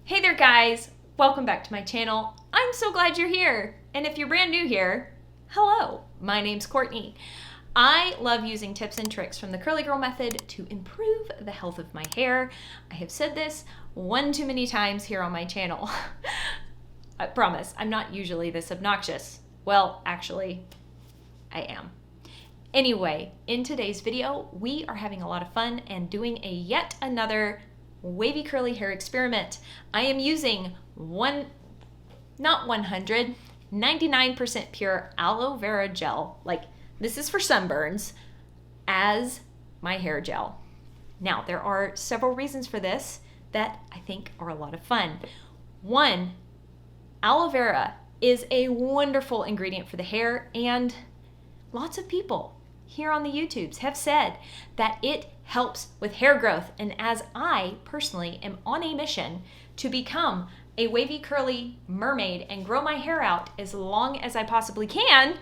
Hey there guys, welcome back to my channel. I'm so glad you're here. And if you're brand new here, hello, my name's Courtney. I love using tips and tricks from the Curly Girl method to improve the health of my hair. I have said this one too many times here on my channel. I promise, I'm not usually this obnoxious. Well, actually, I am. Anyway, in today's video, we are having a lot of fun and doing a yet another wavy curly hair experiment. I am using 99% pure aloe vera gel, like this is for sunburns, as my hair gel. Now, there are several reasons for this that I think are a lot of fun. One, aloe vera is a wonderful ingredient for the hair, and lots of people here on the YouTubes have said that it helps with hair growth. And as I personally am on a mission to become a wavy curly mermaid and grow my hair out as long as I possibly can,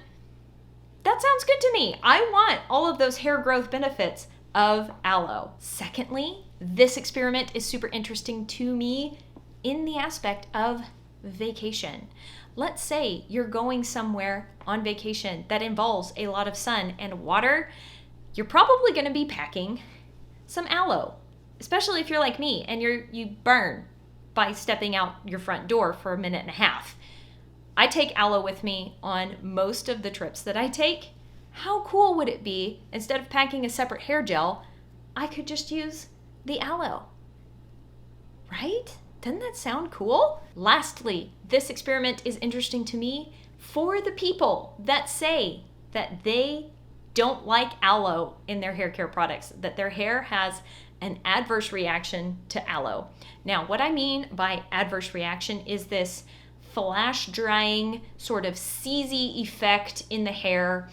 that sounds good to me. I want all of those hair growth benefits of aloe. Secondly, this experiment is super interesting to me in the aspect of vacation. Let's say you're going somewhere on vacation that involves a lot of sun and water. You're probably going to be packing some aloe, especially if you're like me and you burn by stepping out your front door for a minute and a half. I take aloe with me on most of the trips that I take. How cool would it be, instead of packing a separate hair gel, I could just use the aloe, right? Doesn't that sound cool? Lastly, this experiment is interesting to me for the people that say that they don't like aloe in their hair care products, that their hair has an adverse reaction to aloe. Now, what I mean by adverse reaction is this flash drying, sort of seezy effect in the hair.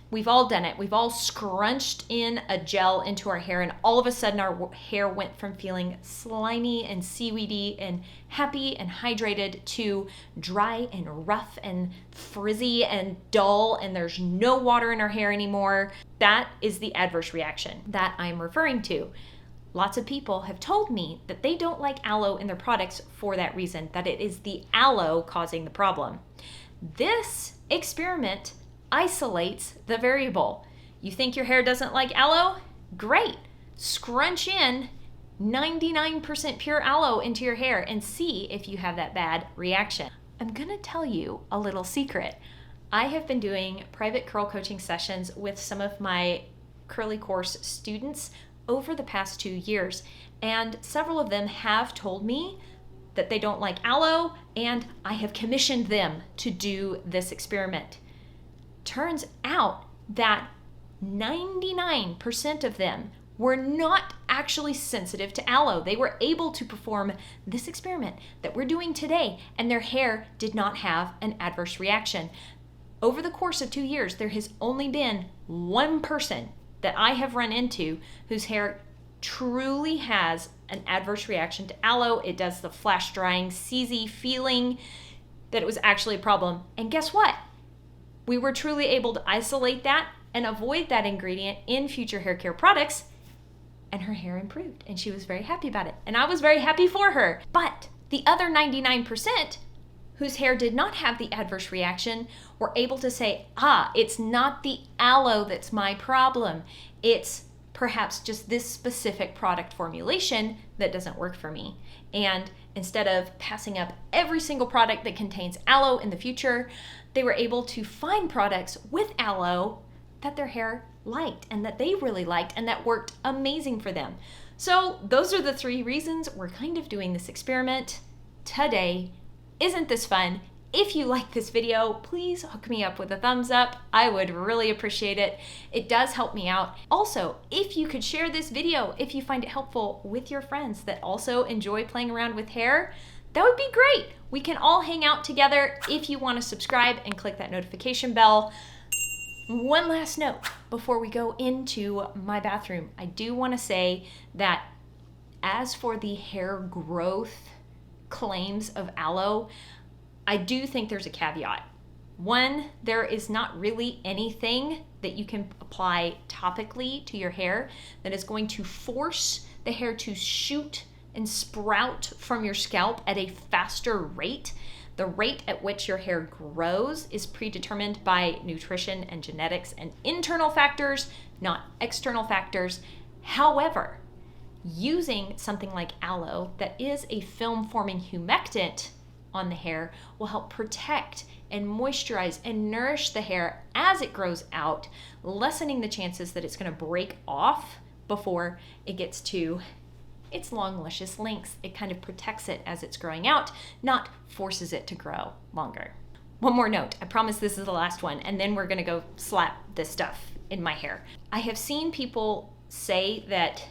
We've all done it. We've all scrunched in a gel into our hair, and all of a sudden our hair went from feeling slimy and seaweedy and happy and hydrated to dry and rough and frizzy and dull, and there's no water in our hair anymore. That is the adverse reaction that I'm referring to. Lots of people have told me that they don't like aloe in their products for that reason, that it is the aloe causing the problem. This experiment isolates the variable. You think your hair doesn't like aloe? Great. Scrunch in 99% pure aloe into your hair and see if you have that bad reaction. I'm gonna tell you a little secret. I have been doing private curl coaching sessions with some of my curly course students over the past 2 years, and several of them have told me that they don't like aloe, and I have commissioned them to do this experiment. Turns out that 99% of them were not actually sensitive to aloe. They were able to perform this experiment that we're doing today, and their hair did not have an adverse reaction. Over the course of 2 years, there has only been one person that I have run into whose hair truly has an adverse reaction to aloe. It does the flash drying, seezy feeling, that it was actually a problem. And guess what? We were truly able to isolate that and avoid that ingredient in future hair care products, and her hair improved, and she was very happy about it. And I was very happy for her. But the other 99% whose hair did not have the adverse reaction were able to say, it's not the aloe that's my problem. It's perhaps just this specific product formulation that doesn't work for me. And instead of passing up every single product that contains aloe in the future, they were able to find products with aloe that their hair liked and that they really liked and that worked amazing for them. So those are the 3 reasons we're kind of doing this experiment today. Isn't this fun? If you like this video, please hook me up with a thumbs up. I would really appreciate it. It does help me out. Also, if you could share this video, if you find it helpful, with your friends that also enjoy playing around with hair, that would be great. We can all hang out together. If you want to subscribe and click that notification bell. One last note before we go into my bathroom. I do want to say that as for the hair growth claims of aloe, I do think there's a caveat. One, there is not really anything that you can apply topically to your hair that is going to force the hair to shoot and sprout from your scalp at a faster rate. The rate at which your hair grows is predetermined by nutrition and genetics and internal factors, not external factors. However, using something like aloe that is a film-forming humectant on the hair will help protect and moisturize and nourish the hair as it grows out, lessening the chances that it's going to break off before it gets to its long, luscious lengths. It kind of protects it as it's growing out, not forces it to grow longer. One more note. I promise this is the last one, and then we're going to go slap this stuff in my hair. I have seen people say that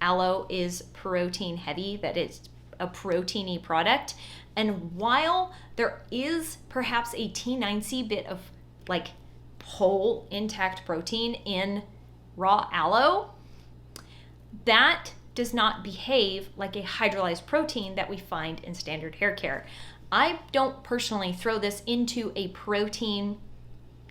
aloe is protein heavy, that it's a proteiny product. And while there is perhaps a T9C bit of like whole intact protein in raw aloe, that does not behave like a hydrolyzed protein that we find in standard hair care. I don't personally throw this into a protein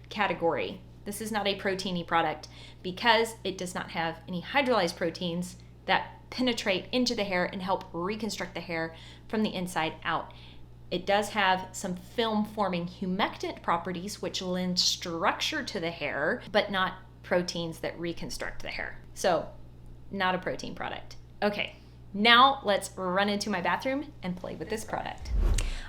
category. This is not a proteiny product because it does not have any hydrolyzed proteins that penetrate into the hair and help reconstruct the hair from the inside out. It does have some film-forming humectant properties which lend structure to the hair, but not proteins that reconstruct the hair. So, not a protein product. Okay, now let's run into my bathroom and play with this product.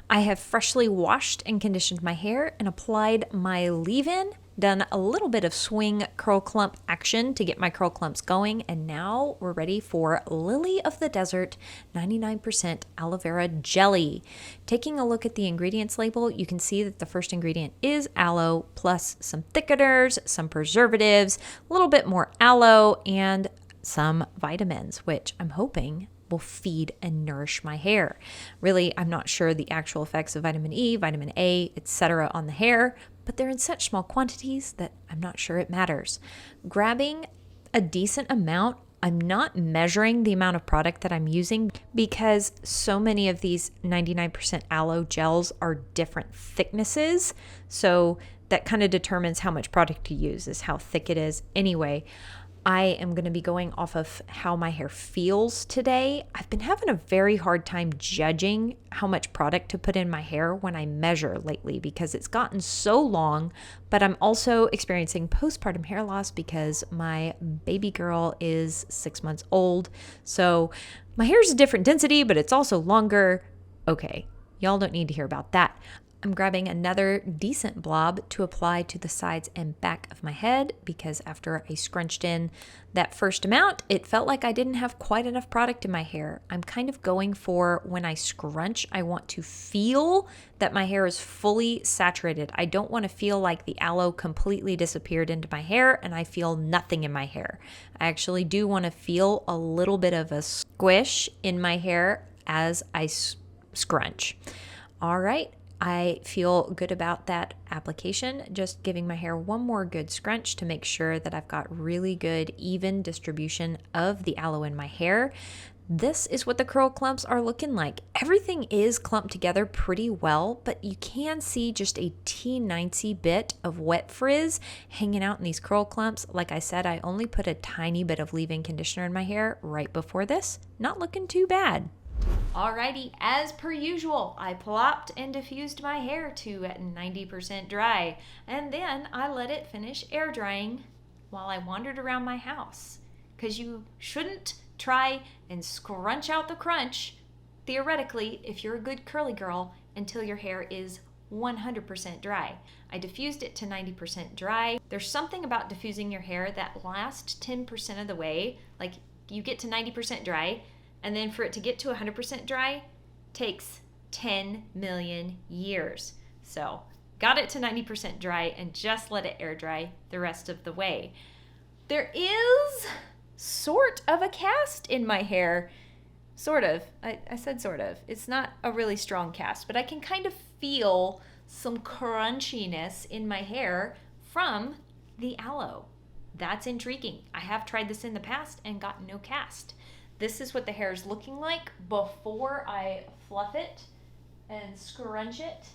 I have freshly washed and conditioned my hair and applied my leave-in, done a little bit of swing curl clump action to get my curl clumps going, and now we're ready for Lily of the Desert 99% aloe vera jelly. Taking a look at the ingredients label, you can see that the first ingredient is aloe plus some thickeners, some preservatives, a little bit more aloe, and some vitamins, which I'm hoping will feed and nourish my hair. Really, I'm not sure the actual effects of vitamin E, vitamin A, etc. on the hair, but they're in such small quantities that I'm not sure it matters. Grabbing a decent amount, I'm not measuring the amount of product that I'm using because so many of these 99% aloe gels are different thicknesses. So that kind of determines how much product to use, is how thick it is. Anyway, I am going to be going off of how my hair feels today. I've been having a very hard time judging how much product to put in my hair when I measure lately because it's gotten so long, but I'm also experiencing postpartum hair loss because my baby girl is 6 months old. So my hair is a different density, but it's also longer. Okay, y'all don't need to hear about that. I'm grabbing another decent blob to apply to the sides and back of my head because after I scrunched in that first amount, it felt like I didn't have quite enough product in my hair. I'm kind of going for when I scrunch, I want to feel that my hair is fully saturated. I don't want to feel like the aloe completely disappeared into my hair and I feel nothing in my hair. I actually do want to feel a little bit of a squish in my hair as I scrunch. All right. I feel good about that application, just giving my hair one more good scrunch to make sure that I've got really good even distribution of the aloe in my hair. This is what the curl clumps are looking like. Everything is clumped together pretty well, but you can see just a T90 bit of wet frizz hanging out in these curl clumps. Like I said, I only put a tiny bit of leave-in conditioner in my hair right before this. Not looking too bad. Alrighty, as per usual, I plopped and diffused my hair to 90% dry, and then I let it finish air drying while I wandered around my house. Because you shouldn't try and scrunch out the crunch, theoretically, if you're a good curly girl, until your hair is 100% dry. I diffused it to 90% dry. There's something about diffusing your hair that last 10% of the way, like you get to 90% dry, and then for it to get to 100% dry takes 10 million years. So got it to 90% dry and just let it air dry the rest of the way. There is sort of a cast in my hair. Sort of. I said sort of. It's not a really strong cast, but I can kind of feel some crunchiness in my hair from the aloe. That's intriguing. I have tried this in the past and got no cast. This is what the hair is looking like before I fluff it and scrunch it.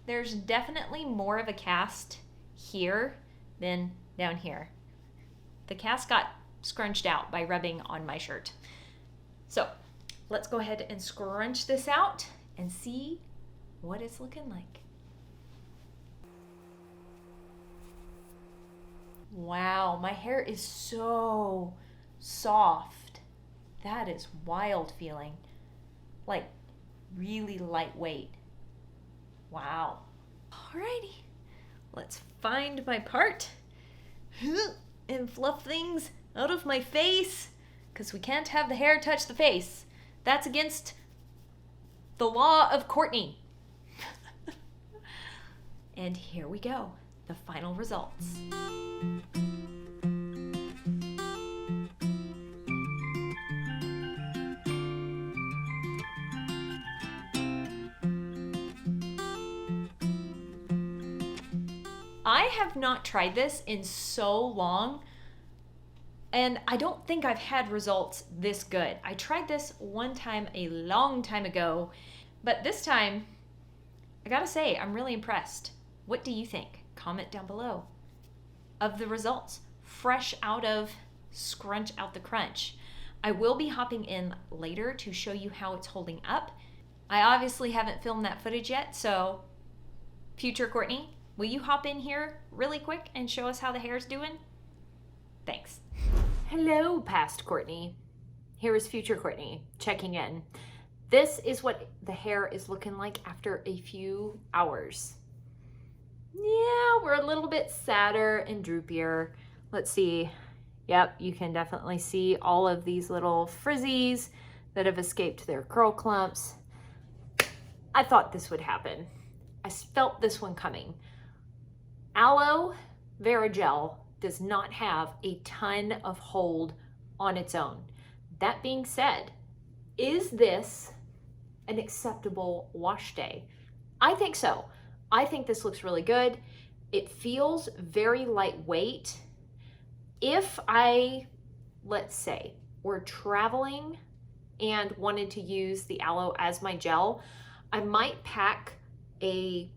There's definitely more of a cast here than down here. The cast got scrunched out by rubbing on my shirt. So let's go ahead and scrunch this out and see what it's looking like. Wow, my hair is so soft. That is wild feeling. Like really lightweight. Wow. Alrighty, let's find my part and fluff things out of my face, because we can't have the hair touch the face. That's against the law of Courtney. And here we go, the final results. I have not tried this in so long, and I don't think I've had results this good. I tried this one time a long time ago, but this time, I gotta say, I'm really impressed. What do you think? Comment down below of the results, fresh out of Scrunch Out the Crunch. I will be hopping in later to show you how it's holding up. I obviously haven't filmed that footage yet, so future Courtney, will you hop in here really quick and show us how the hair's doing? Thanks. Hello, past Courtney. Here is future Courtney checking in. This is what the hair is looking like after a few hours. Yeah, we're a little bit sadder and droopier. Let's see. Yep, you can definitely see all of these little frizzies that have escaped their curl clumps. I thought this would happen. I felt this one coming. Aloe Vera gel does not have a ton of hold on its own. That being said, is this an acceptable wash day? I think so. I think this looks really good. It feels very lightweight. If I, let's say, were traveling and wanted to use the aloe as my gel, I might pack a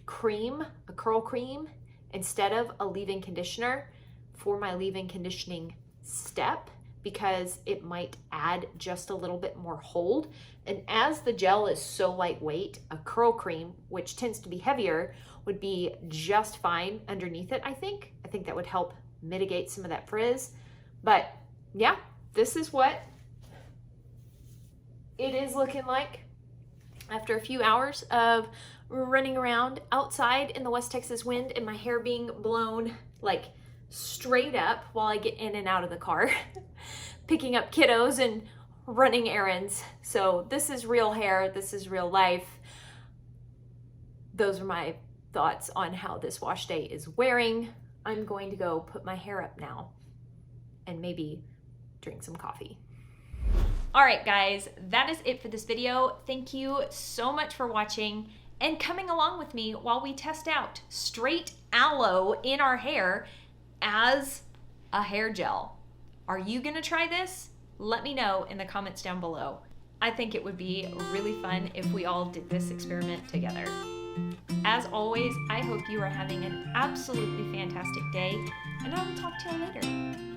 cream, a curl cream, instead of a leave-in conditioner for my leave-in conditioning step, because it might add just a little bit more hold. And as the gel is so lightweight, a curl cream, which tends to be heavier, would be just fine underneath it, I think. I think that would help mitigate some of that frizz. But yeah, this is what it is looking like after a few hours of running around outside in the West Texas wind and my hair being blown like straight up while I get in and out of the car, picking up kiddos and running errands. So this is real hair. This is real life. Those are my thoughts on how this wash day is wearing. I'm going to go put my hair up now and maybe drink some coffee. All right, guys, that is it for this video. Thank you so much for watching and coming along with me while we test out straight aloe in our hair as a hair gel. Are you gonna try this? Let me know in the comments down below. I think it would be really fun if we all did this experiment together. As always, I hope you are having an absolutely fantastic day, and I will talk to you later.